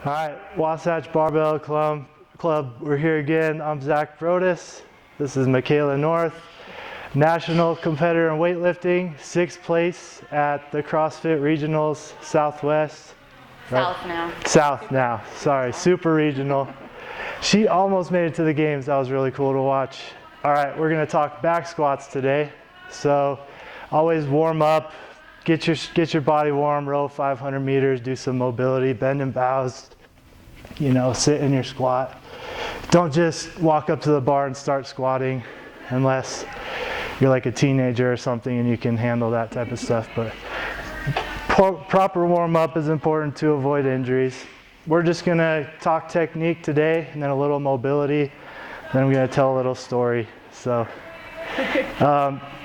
All right, Wasatch Barbell Club. We're here again. I'm Zach Brodus. This is Michaela North, national competitor in weightlifting, 6th place at the CrossFit Regionals Southwest. South now. South now, sorry, super regional. She almost made it to the games. That was really cool to watch. All right, we're gonna talk back squats today. So always warm up, get your body warm, row 500 meters, do some mobility, bend and bows, sit in your squat. Don't just walk up to the bar and start squatting unless you're like a teenager or something and you can handle that type of stuff. But proper warm up is important to avoid injuries. We're just gonna talk technique today and then a little mobility. Then I'm gonna tell a little story. So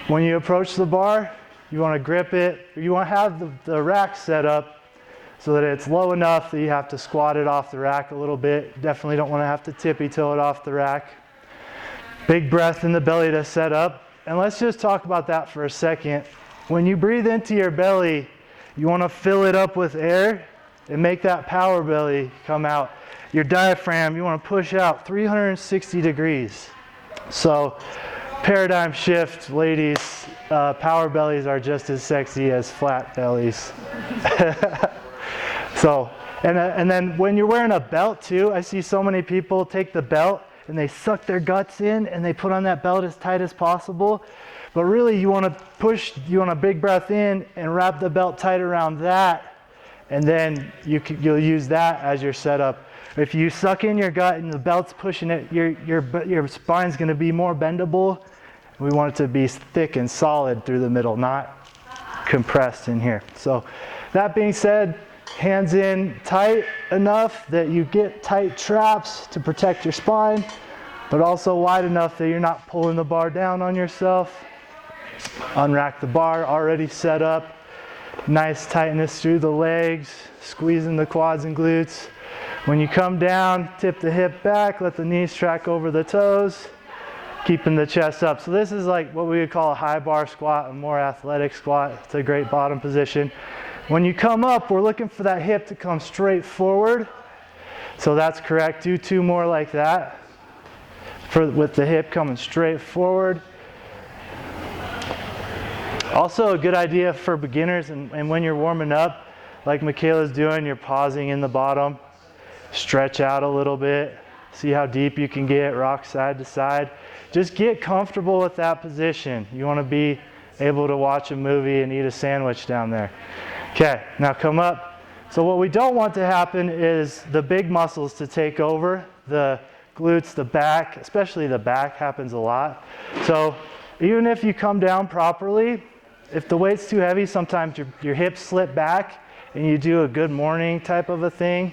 when you approach the bar, you wanna grip it. You wanna have the rack set up so that it's low enough that you have to squat it off the rack a little bit. Definitely don't wanna have to tippy toe it off the rack. Big breath in the belly to set up. And let's just talk about that for a second. When you breathe into your belly, you wanna fill it up with air and make that power belly come out. Your diaphragm, you wanna push out 360 degrees. So paradigm shift, ladies, power bellies are just as sexy as flat bellies. So, and then when you're wearing a belt too, I see so many people take the belt and they suck their guts in and they put on that belt as tight as possible. But really you want a big breath in and wrap the belt tight around that, and then you'll use that as your setup. If you suck in your gut and the belt's pushing it, your spine's gonna be more bendable. We want it to be thick and solid through the middle, not compressed in here. So that being said, hands in tight enough that you get tight traps to protect your spine, but also wide enough that you're not pulling the bar down on yourself. Unrack the bar, already set up. Nice tightness through the legs, squeezing the quads and glutes. When you come down, tip the hip back, let the knees track over the toes, keeping the chest up. So this is like what we would call a high bar squat, a more athletic squat. It's a great bottom position. When you come up, we're looking for that hip to come straight forward. So that's correct. Do 2 more like that, with the hip coming straight forward. Also a good idea for beginners and when you're warming up, like Michaela's doing, you're pausing in the bottom, stretch out a little bit, see how deep you can get, rock side to side. Just get comfortable with that position. You want to be able to watch a movie and eat a sandwich down there. Okay, now come up. So what we don't want to happen is the big muscles to take over, the glutes, the back, especially the back happens a lot. So even if you come down properly, if the weight's too heavy, sometimes your hips slip back and you do a good morning type of a thing.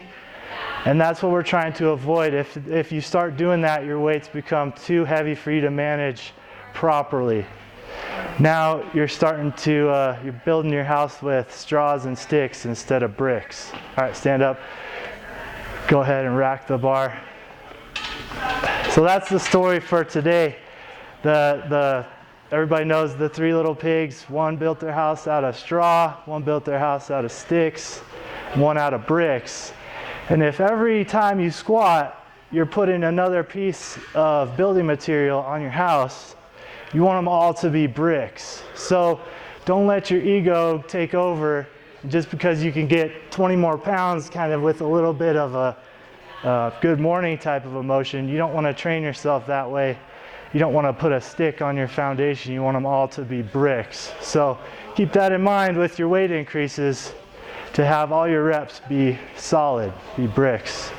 And that's what we're trying to avoid. If you start doing that, your weights become too heavy for you to manage properly. Now you're you're building your house with straws and sticks instead of bricks. All right, stand up. Go ahead and rack the bar. So that's the story for today. Everybody knows the 3 little pigs. One built their house out of straw, one built their house out of sticks, one out of bricks. And if every time you squat, you're putting another piece of building material on your house, you want them all to be bricks. So don't let your ego take over just because you can get 20 more pounds kind of with a little bit of a good morning type of emotion. You don't want to train yourself that way. You don't want to put a stick on your foundation. You want them all to be bricks. So keep that in mind with your weight increases, to have all your reps be solid, be bricks,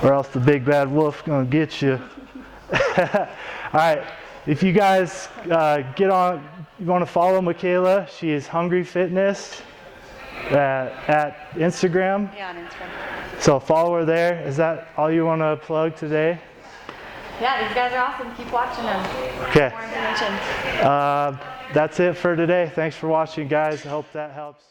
or else the big bad wolf's gonna get you. All right, if you guys you wanna follow Michaela, she is Hungry Fitness at Instagram. Yeah, on Instagram. So follow her there. Is that all you wanna plug today? Yeah, these guys are awesome. Keep watching them. Okay. More information. That's it for today. Thanks for watching, guys. I hope that helps.